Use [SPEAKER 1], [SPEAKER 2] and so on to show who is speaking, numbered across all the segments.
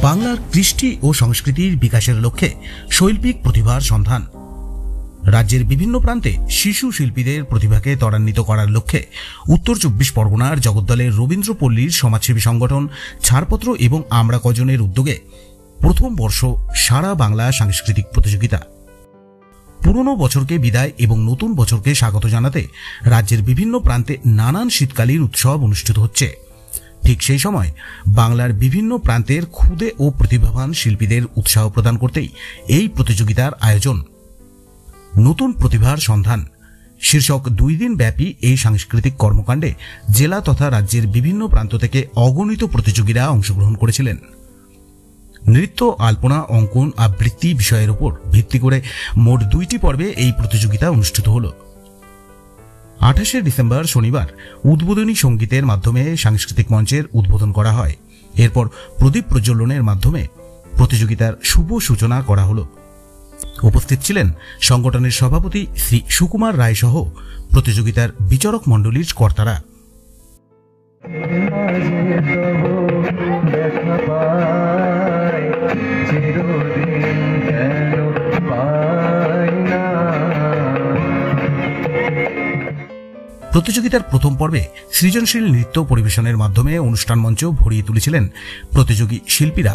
[SPEAKER 1] বাংলার কৃষ্টি ও সংস্কৃতির বিকাশের লক্ষ্যে শৈল্পিক প্রতিভার সন্ধান। রাজ্যের বিভিন্ন প্রান্তে শিশু শিল্পীদের প্রতিভাকে ত্বরান্বিত করার লক্ষ্যে উত্তর ২৪ পরগনার জগদ্দলের রবীন্দ্রপল্লীর সমাজসেবী সংগঠন ছাড়পত্র এবং আমরা কজনের উদ্যোগে প্রথম বর্ষ সারা বাংলা সাংস্কৃতিক প্রতিযোগিতা। পুরনো বছরকে বিদায় এবং নতুন বছরকে স্বাগত জানাতে রাজ্যের বিভিন্ন প্রান্তে নানান শীতকালীন উৎসব অনুষ্ঠিত হচ্ছে। ঠিক সেই সময় বাংলার বিভিন্ন প্রান্তের ক্ষুদে ও প্রতিভাবান শিল্পীদের উৎসাহ প্রদান করতেই এই প্রতিযোগিতার আয়োজন। নতুন প্রতিভার সন্ধান শীর্ষক ২ দিন ব্যাপী এই সাংস্কৃতিক কর্মকাণ্ডে জেলা তথা রাজ্যের বিভিন্ন প্রান্ত থেকে অগণিত প্রতিযোগীরা অংশগ্রহণ করেছিলেন। নৃত্য, আলপনা, অঙ্কন, আবৃত্তি বিষয়ের উপর ভিত্তি করে মোট ২টি পর্বে এই প্রতিযোগিতা অনুষ্ঠিত হল। ২৮শে ডিসেম্বর শনিবার উদ্বোধনী সঙ্গীতের মাধ্যমে সাংস্কৃতিক মঞ্চের উদ্বোধন করা হয়। এরপর প্রদীপ প্রজ্বলনের মাধ্যমে প্রতিযোগিতার শুভ সূচনা করা হল। উপস্থিত ছিলেন সংগঠনের সভাপতি শ্রী সুকুমার রায় সহ প্রতিযোগিতার বিচারক মণ্ডলীর কর্তারা। প্রতিযোগিতার প্রথম পর্বে সৃজনশীল নৃত্য পরিবেশনের মাধ্যমে অনুষ্ঠান মঞ্চ ভরিয়ে তুলেছিলেন প্রতিযোগী শিল্পীরা।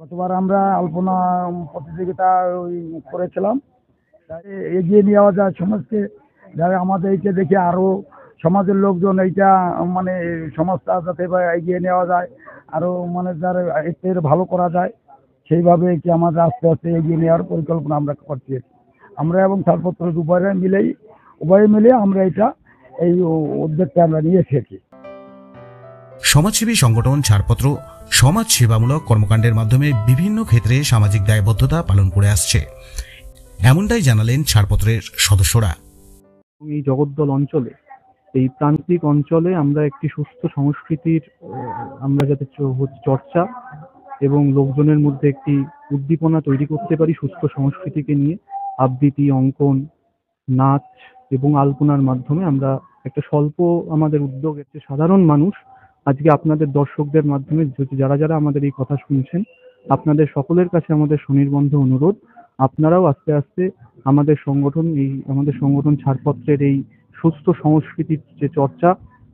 [SPEAKER 2] গতবার আমরা আলপনা প্রতিযোগিতা করেছিলাম, এগিয়ে নেওয়া যায় সমাজকে, যারা আমাদের এইটা দেখে আরও সমাজের লোকজন এইটা মানে সমাজটা যাতে এগিয়ে নেওয়া যায়, আরও মানে যারা এর ভালো করা যায় সেইভাবে কি আমাদের আস্তে আস্তে এগিয়ে নেওয়ার পরিকল্পনা আমরা করছি। আমরা এবং ছাড়পত্র উভয়ে মিলে আমরা এই উদ্যোগটা আমরা নিয়ে এসেছি।
[SPEAKER 1] সমাজসেবী সংগঠন ছাড়পত্র সমাজ সেবামূলক কর্মকাণ্ডের মাধ্যমে বিভিন্ন ক্ষেত্রে সামাজিক দায়বদ্ধতা পালন করে আসছে, এমনটাই জানালেন ছাড়পত্রের সদস্যরা।
[SPEAKER 3] এই জগদ্দল অঞ্চলে, এই প্রান্তিক অঞ্চলে আমরা একটি সুস্থ সংস্কৃতির আমরা যাতে চর্চা এবং লোকজনের মধ্যে একটি উদ্দীপনা তৈরি করতে পারি সুস্থ সংস্কৃতিকে নিয়ে, আবৃত্তি, অঙ্কন, নাচ এবং আলপনার মাধ্যমে আমরা একটা স্বল্প আমাদের উদ্যোগ, একটা সাধারণ মানুষ আজকে আপনাদের দর্শকদের মাধ্যমে যারা যারা আমাদের এই কথা শুনছেন, আপনাদের সকলের কাছে আমাদের সুনির্বন্ধ অনুরোধ, আপনারাও আস্তে আস্তে আমাদের সংগঠন ছাড়পত্রের এই সুস্থ সংস্কৃতির যে চর্চা,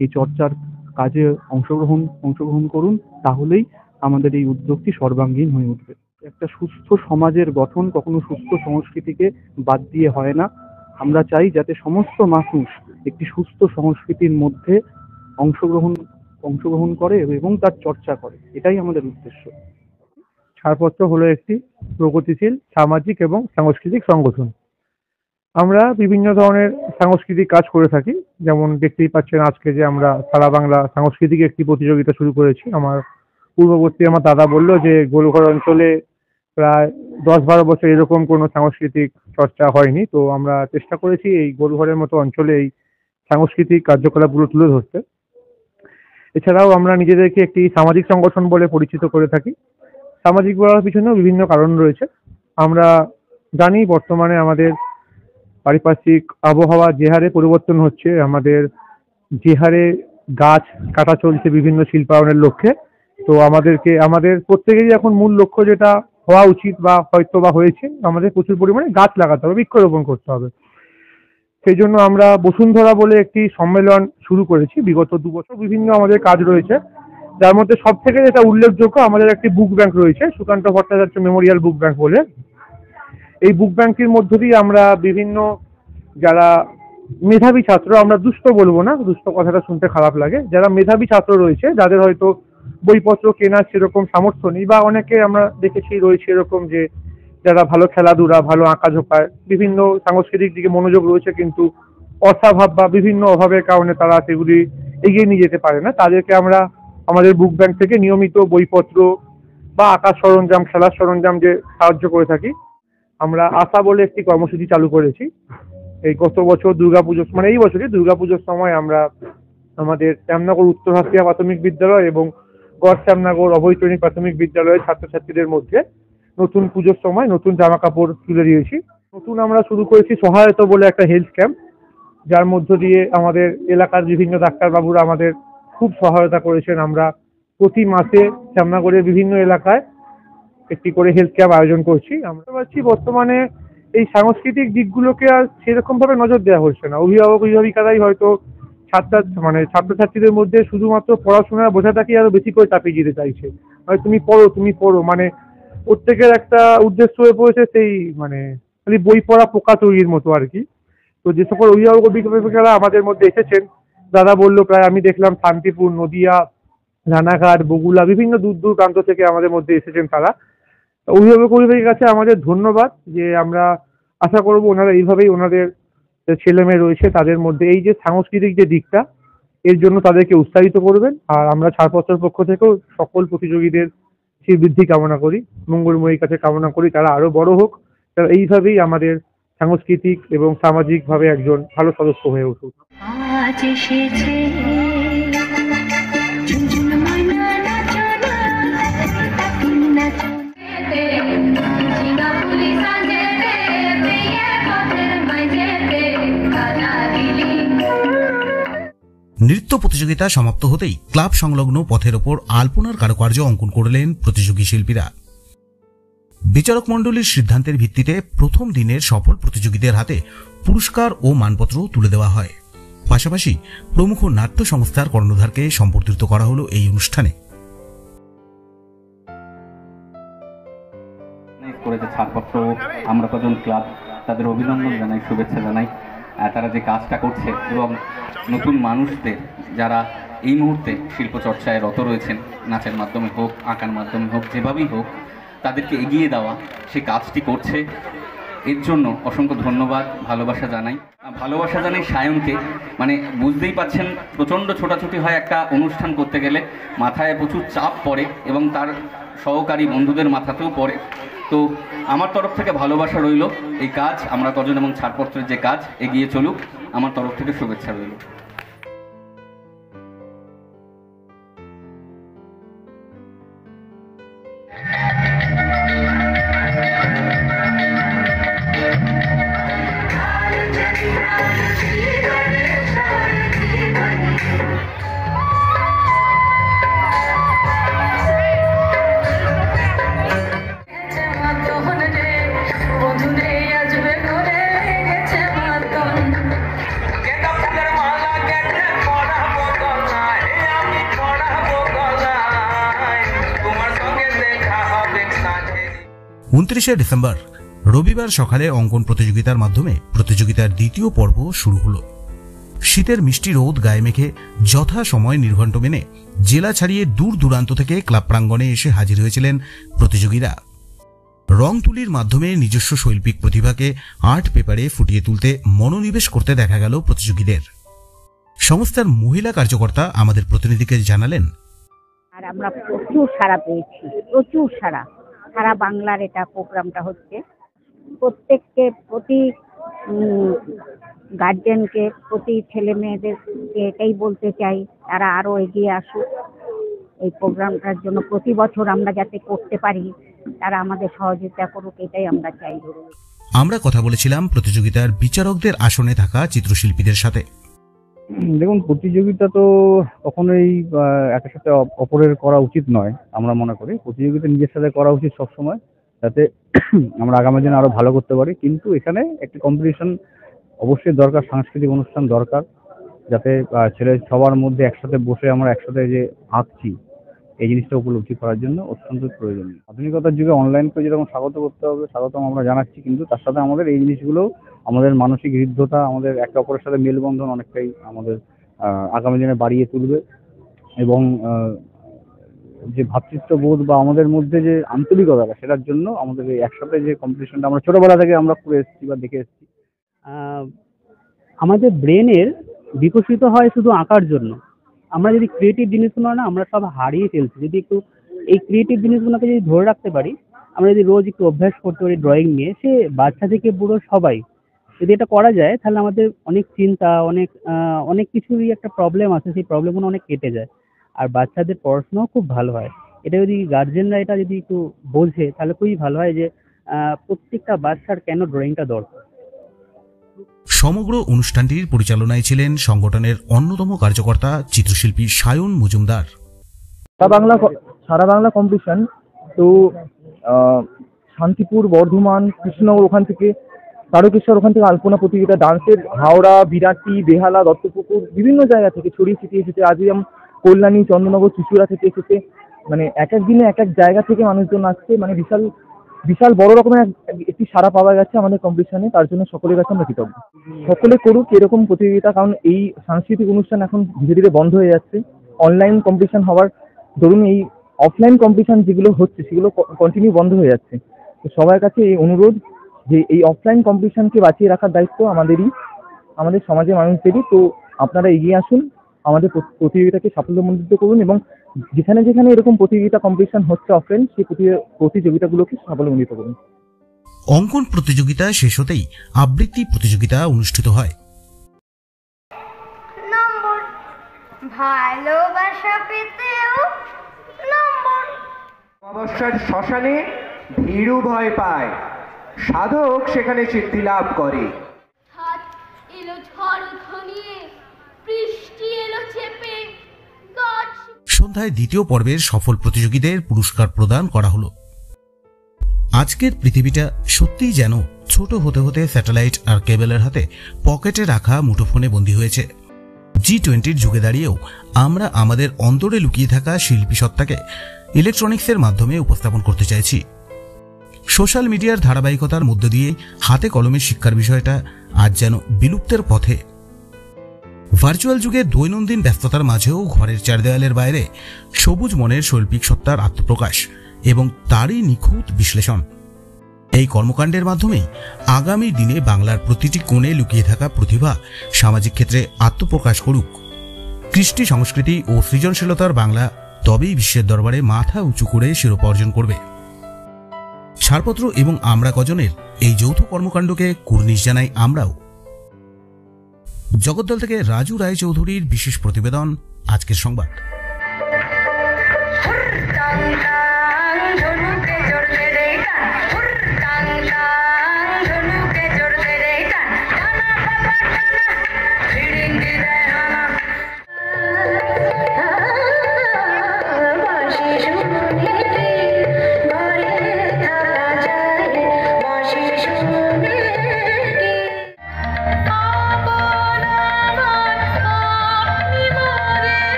[SPEAKER 3] এই চর্চার কাজে অংশগ্রহণ করুন, তাহলেই আমাদের এই উদ্যোগটি সর্বাঙ্গীন হয়ে উঠবে। একটা সুস্থ সমাজের গঠন কখনো সুস্থ সংস্কৃতিকে বাদ দিয়ে হয় না। আমরা চাই যাতে সমস্ত মানুষ একটি সুস্থ সংস্কৃতির মধ্যে অংশগ্রহণ করে এবং তার চর্চা করে, এটাই আমাদের উদ্দেশ্য।
[SPEAKER 4] ছাড়পত্র হলো একটি প্রগতিশীল সামাজিক এবং সাংস্কৃতিক সংগঠন। আমরা বিভিন্ন ধরনের সাংস্কৃতিক কাজ করে থাকি, যেমন দেখতেই পাচ্ছেন আজকে যে আমরা সারা বাংলা সাংস্কৃতিক একটি প্রতিযোগিতা শুরু করেছি। আমার পূর্ববর্তী আমার দাদা বলল যে গোলঘর অঞ্চলে প্রায় 10-12 বছর এরকম কোনো সাংস্কৃতিক চর্চা হয়নি, তো আমরা চেষ্টা করেছি এই গোলঘরের মতো অঞ্চলে এই সাংস্কৃতিক কার্যকলাপগুলো তুলে ধরতে। এছাড়াও আমরা নিজেদেরকে একটি সামাজিক সংগঠন বলে পরিচিত করে থাকি। সামাজিক বলার পিছনেও বিভিন্ন কারণ রয়েছে। আমরা জানি বর্তমানে আমাদের পারিপার্শ্বিক আবহাওয়া যে হারে পরিবর্তন হচ্ছে, আমাদের যে হারে গাছ কাটা চলছে বিভিন্ন শিল্পায়নের লক্ষ্যে, তো আমাদের প্রত্যেকেরই এখন মূল লক্ষ্য যেটা হওয়া উচিত বা হয়তো বা হয়েছে, আমাদের প্রচুর পরিমাণে গাছ লাগাতে হবে, বৃক্ষরোপণ করতে হবে। সেই জন্য আমরা বসুন্ধরা বলে একটি সম্মেলন শুরু করেছি বিগত 2 বছর। বিভিন্ন আমাদের কাজ রয়েছে, যার মধ্যে সব থেকে যেটা উল্লেখযোগ্য, আমাদের একটি বুক ব্যাংক রয়েছে, সুকান্ত ভট্টাচার্য মেমোরিয়াল বুক ব্যাংক বলে। এই বুক ব্যাংকের মধ্য দিয়ে আমরা বিভিন্ন যারা মেধাবী ছাত্র, আমরা দুস্থ বলবো না, দুস্থ কথাটা শুনতে খারাপ লাগে, যারা মেধাবী ছাত্র রয়েছে, যাদের হয়তো বইপত্র কেনার সেরকম সামর্থ্য নেই, বা অনেকে আমরা দেখেছি রয়েছে এরকম যে যারা ভালো খেলাধুলা, ভালো আঁকাঝোঁকায়, বিভিন্ন সাংস্কৃতিক দিকে মনোযোগ রয়েছে, কিন্তু অর্থাভাব বা বিভিন্ন অভাবের কারণে তারা সেগুলি এগিয়ে নিয়ে যেতে পারে না, তাদেরকে আমরা আমাদের বুক ব্যাংক থেকে নিয়মিত বইপত্র বা আঁকার সরঞ্জাম, খেলার সরঞ্জাম যে সাহায্য করে থাকি। আমরা আশা বলে একটি কর্মসূচি চালু করেছি। এই গত বছর দুর্গাপুজো, মানে এই বছরই দুর্গাপুজোর সময় আমরা আমাদের শ্যামনগর উত্তর হাতিয়া প্রাথমিক বিদ্যালয় এবং গড় শ্যামনগর অভয়চরণী প্রাথমিক বিদ্যালয়ের ছাত্রছাত্রীদের মধ্যে নতুন পুজোর সময় নতুন জামা কাপড় তুলে দিয়েছি। নতুন আমরা শুরু করেছি সহায়তা বলে একটা হেলথ ক্যাম্প, যার মধ্য দিয়ে আমাদের এলাকার বিভিন্ন ডাক্তারবাবুরা আমাদের খুব সহায়তা করেছেন। আমরা প্রতি মাসে শ্যামনগরের বিভিন্ন এলাকায় একটি করে হেলথ ক্যাম্প আয়োজন করছি। আমরা পাচ্ছি বর্তমানে এই সাংস্কৃতিক দিকগুলোকে আর সেরকম ভাবে নজর দেওয়া হচ্ছে না। অভিভাবিকারাই হয়তো ছাত্রছাত্রীদের মধ্যে শুধুমাত্র পড়াশোনার বোঝাটাকে আরো বেশি করে চাপিয়ে দিতে চাইছে। হয় তুমি পড়ো, মানে প্রত্যেকের একটা উদ্দেশ্য হয়ে পড়েছে সেই মানে খালি বই পড়া পোকা তৈরির মতো আর কি। তো যে সকল অভিভাবিকারা আমাদের মধ্যে এসেছেন, দাদা বললো প্রায় আমি দেখলাম শান্তিপুর, নদিয়া, রানাঘাট, বগুলা, বিভিন্ন দূর দূর প্রান্ত থেকে আমাদের মধ্যে এসেছেন তারা। অভিভাবকের কাছে আমাদের ধন্যবাদ, যে আমরা আশা করব ওনারা এইভাবেই ওনাদের ছেলে মেয়ে রয়েছে তাদের মধ্যে এই যে সাংস্কৃতিক যে দিকটা, এর জন্য তাদেরকে উৎসাহিত করবেন। আর আমরা ছাড়পত্রের পক্ষ থেকেও সকল প্রতিযোগীদের বৃদ্ধি কামনা করি, মঙ্গলময়ীর কাছে কামনা করি তারা আরো বড় হোক, তারা এইভাবেই আমাদের সাংস্কৃতিক এবং সামাজিক ভাবে একজন ভালো সদস্য হয়ে উঠুক।
[SPEAKER 5] আজ এসেছে
[SPEAKER 1] নৃত্য প্রতিযোগিতা সমাপ্ত হতেই ক্লাব সংলগ্ন পথের ওপর আলপনার কারুকার্য অঙ্কন করলেন প্রতিযোগী শিল্পীরা। বিচারক মণ্ডলীর সিদ্ধান্তের ভিত্তিতে প্রথম দিনের সফল প্রতিযোগীদের হাতে পুরস্কার ও মানপত্র তুলে দেওয়া হয়। পাশাপাশি প্রমুখ নাট্য সংস্থার কর্ণধারকে সম্বর্ধিত করা হলো এই অনুষ্ঠানে।
[SPEAKER 6] ছাড়পত্র আমরা কজন ক্লাব তাদের অভিনন্দন জানাই, শুভেচ্ছা জানাই। তারা যে কাজটা করছে এবং নতুন মানুষদের যারা এই মুহূর্তে শিল্প চর্চায় রত রয়েছেন, নাচের মাধ্যমে হোক, আঁকার মাধ্যমে হোক, যেভাবেই হোক তাদেরকে এগিয়ে দেওয়া সে কাজটি করছে। এর জন্য অসংখ্য ধন্যবাদ, ভালোবাসা জানাই সায়নকে। মানে বুঝতেই পাচ্ছেন প্রচণ্ড ছোটাছুটি হয় একটা অনুষ্ঠান করতে গেলে, মাথায় প্রচুর চাপ পড়ে এবং তার সহকারী বন্ধুদের মাথাতেও পড়ে। তো আমার তরফ থেকে ভালোবাসা রইল, এই কাজ আমরা কজন এবং ছাড়পত্রের যে কাজ এগিয়ে চলুক, আমার তরফ থেকে শুভেচ্ছা রইল।
[SPEAKER 1] ডিসেম্বর রবিবার সকালে অঙ্কন প্রতিযোগিতার মাধ্যমে প্রতিযোগিতার দ্বিতীয় পর্ব শুরু হলো। শীতের মিষ্টি রোদ গায়ে মেখে যথা সময় নির্ঘণ্ট মেনে জেলা ছাড়িয়ে দূর দূরান্ত থেকে ক্লাব প্রাঙ্গণে এসে হাজির হয়েছিলেন প্রতিযোগীরা। রং তুলির মাধ্যমে নিজস্ব শৈল্পিক প্রতিভাকে আর্ট পেপারে ফুটিয়ে তুলতে মনোনিবেশ করতে দেখা গেল প্রতিযোগীদের। সংস্থার মহিলা কার্যকর্তা আমাদের প্রতিনিধিকে জানালেন,
[SPEAKER 7] আর আমরা প্রচুর সাড়া পেয়েছি, প্রচুর সারা বাংলার এটা প্রোগ্রামটা হচ্ছে। প্রত্যেককে, প্রতি গার্জেনকে, প্রতি ছেলে মেয়েদেরকে এটাই বলতে চাই তারা আরো এগিয়ে আসুক, এই প্রোগ্রামটার জন্য প্রতি বছর আমরা যাতে করতে পারি, তারা আমাদের সহযোগিতা করুক, এটাই আমরা চাই।
[SPEAKER 1] আমরা কথা বলেছিলাম প্রতিযোগিতার বিচারকদের আসনে থাকা চিত্রশিল্পীদের সাথে।
[SPEAKER 8] দেখুন, প্রতিযোগিতা তো কখনোই একের সাথে অপরের করা উচিত নয়। আমরা মনে করি প্রতিযোগিতা নিজের সাথে করা উচিত সবসময়, যাতে আমরা আগামী দিনে আরো ভালো করতে পারি। কিন্তু এখানে একটি কম্পিটিশন অবশ্যই দরকার, সাংস্কৃতিক অনুষ্ঠান দরকার, যাতে ছেলে সবার মধ্যে একসাথে বসে আমরা একসাথে যে আঁকছি এই জিনিসটা উপলব্ধি করার জন্য অত্যন্ত প্রয়োজনীয়। আধুনিকতার যুগে অনলাইনকে যেরকম স্বাগত করতে হবে, স্বাগতম আমরা জানাচ্ছি, কিন্তু তার সাথে আমাদের এই জিনিসগুলো, আমাদের মানসিক হৃদ্যতা, আমাদের একে অপরের সাথে মেলবন্ধন অনেকটাই আমাদের আগামী দিনে বাড়িয়ে তুলবে। এবং যে ভ্রাতৃত্ববোধ বা আমাদের মধ্যে যে আন্তরিকতা, সেটার জন্য আমাদের এই একসাথে যে কম্পিটিশনটা আমরা ছোটবেলা থেকে আমরা করে এসেছি বা দেখে এসেছি।
[SPEAKER 3] আমাদের ব্রেনের বিকশিত হয় শুধু আঁকার জন্য। আমরা যদি ক্রিয়েটিভ জিনিসগুলো না, আমরা সব হারিয়ে ফেলছি। যদি একটু এই ক্রিয়েটিভ জিনিসগুলোকে যদি ধরে রাখতে পারি, আমরা যদি রোজ একটু অভ্যাস করতে পারি ড্রয়িং নিয়ে, সে বাচ্চা থেকে বুড়ো সবাই যদি এটা করা যায়, তাহলে আমাদের অনেক চিন্তা, অনেক কিছুরই একটা প্রবলেম আছে, সেই প্রবলেমগুলো অনেক কেটে যায়। আর বাচ্চাদের পড়াশোনাও খুব ভালো হয়। এটা যদি গার্জেনরা এটা যদি একটু বোঝে, তাহলে খুবই ভালো হয় যে প্রত্যেকটা বাচ্চার কেন ড্রয়িংটা দরকার।
[SPEAKER 1] সমগ্র অনুষ্ঠানটির পরিচালনায় ছিলেন সংগঠনের অন্যতম কার্যকর্তা চিত্রশিল্পী সায়ন মজুমদার।
[SPEAKER 4] সারা বাংলা কম্পিটিশন তো শান্তিপুর, বর্ধমান, কৃষ্ণনগর, ওখান থেকে তারকেশ্বর, ওখান থেকে আলপনা প্রতিযোগিতা, ডান্সের হাওড়া, বিরাটি, বেহালা, দত্তপুকুর, বিভিন্ন জায়গা থেকে ছড়িয়ে ছিটিয়ে এসেছে। আজকে কল্যাণী, চন্দ্রনগর, চুচুড়া থেকে এসেছে। মানে এক এক দিনে এক এক জায়গা থেকে মানুষজন আসছে। মানে বিশাল বড় রকমের একটি সাড়া পাওয়া গেছে আমাদের কম্পিটিশনে। তার জন্য সকলের কাছে আমরা কৃতজ্ঞ। সকলে করুক এরকম প্রতিযোগিতা, কারণ এই সাংস্কৃতিক অনুষ্ঠান এখন ধীরে ধীরে বন্ধ হয়ে যাচ্ছে। অনলাইন কম্পিটিশন হওয়ার দরুন এই অফলাইন কম্পিটিশন যেগুলো হচ্ছে সেগুলো কন্টিনিউ বন্ধ হয়ে যাচ্ছে। তো সবার কাছে এই অনুরোধ যে এই অফলাইন কম্পিটিশনকে বাঁচিয়ে রাখার দায়িত্ব আমাদের সমাজের মানুষদেরই। তো আপনারা এগিয়ে আসুন, আমাদের প্রতিযোগিতাকে সাফল্যমণ্ডিত করুন, এবং যেখানে যেখানে এরকম প্রতিযোগিতা কম্পিটিশন হচ্ছে অফলাইন, সেই প্রতিযোগিতাগুলোকে সাফল্যমণ্ডিত করুন।
[SPEAKER 1] অঙ্কন প্রতিযোগিতা শেষ হতেই আবৃত্তি প্রতিযোগিতা অনুষ্ঠিত হয়।
[SPEAKER 9] নম্বর ভালোবাসা পেতেও নম্বর।
[SPEAKER 10] অবসর শ্মশানে ভীরু ভয় পায়, সাধক সেখানে সিদ্ধি লাভ করে।
[SPEAKER 9] হাত এলো ঝড় ঘনিয়ে, বৃষ্টি এলো চেপে, গাছ।
[SPEAKER 1] সন্ধ্যায় দ্বিতীয় পর্বের সফল প্রতিযোগীদের পুরস্কার প্রদান করা হলো। আজকের পৃথিবীটা সত্যিই যেন ছোট হতে হতে স্যাটেলাইট আর কেবলের হাতে পকেটে রাখা মুঠোফোনে বন্দী হয়েছে। G20 যুগে দাঁড়িয়েও আমরা আমাদের অন্তরে লুকিয়ে থাকা শিল্পী সত্তাকে ইলেকট্রনিক্সের মাধ্যমে উপস্থাপন করতে চাইছি। সোশ্যাল মিডিয়ার ধারাবাহিকতার মধ্য দিয়ে হাতে কলমে শিক্ষার বিষয়টা আজ যেন বিলুপ্তের পথে। ভার্চুয়াল যুগে দৈনন্দিন ব্যস্ততার মাঝেও ঘরের চার দেওয়ালের বাইরে সবুজ মনের শৈল্পিক সত্তার আত্মপ্রকাশ এবং তারই নিখুঁত বিশ্লেষণ, এই কর্মকাণ্ডের মাধ্যমেই আগামী দিনে বাংলার প্রতিটি কোণে লুকিয়ে থাকা প্রতিভা সামাজিক ক্ষেত্রে আত্মপ্রকাশ করুক। কৃষ্টি, সংস্কৃতি ও সৃজনশীলতার বাংলা তবেই বিশ্বের দরবারে মাথা উঁচু করে শিরোপা অর্জন করবে। ছাড়পত্র এবং আমরা কজনের এই যৌথ কর্মকাণ্ডকে কুর্নিশ জানাই আমরাও। জগদ্দল থেকে রাজু রায়চৌধুরীর বিশেষ প্রতিবেদন, আজকের সংবাদ।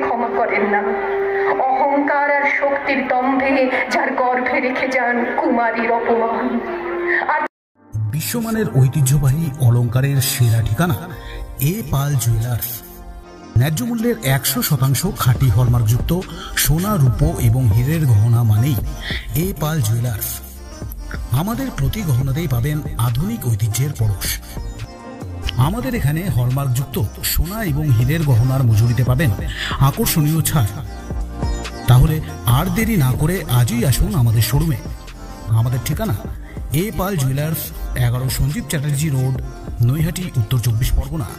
[SPEAKER 11] ক্ষমা করেন না। অহংকার আর শক্তির দম্ভে যার গর্ভে রেখে যান কুমারীর অপমান। আর
[SPEAKER 1] বিশ্বমানের ঐতিহ্যবাহী অলংকারের সেরা ঠিকানা এ পাল জুয়েলার্স। ন্যায্য মূল্যের 100% খাঁটি হলমার্কযুক্ত সোনা, রূপো এবং হীরের গহনা মানেই এ পাল জুয়েলার্স। আমাদের প্রতি গহনাতেই পাবেন আধুনিক ঐতিহ্যের পরশ। আমাদের এখানে হলমার্কযুক্ত সোনা এবং হীরের গহনার মজুরিতে পাবেন আকর্ষণীয় ছাড়। তাহলে আর দেরি না করে আজই আসুন আমাদের শোরুমে। আমাদের ঠিকানা এ পাল জুয়েলার্স, 11 সঞ্জীব চ্যাটার্জি রোড, নৈহাটি, উত্তর 24 পরগনা।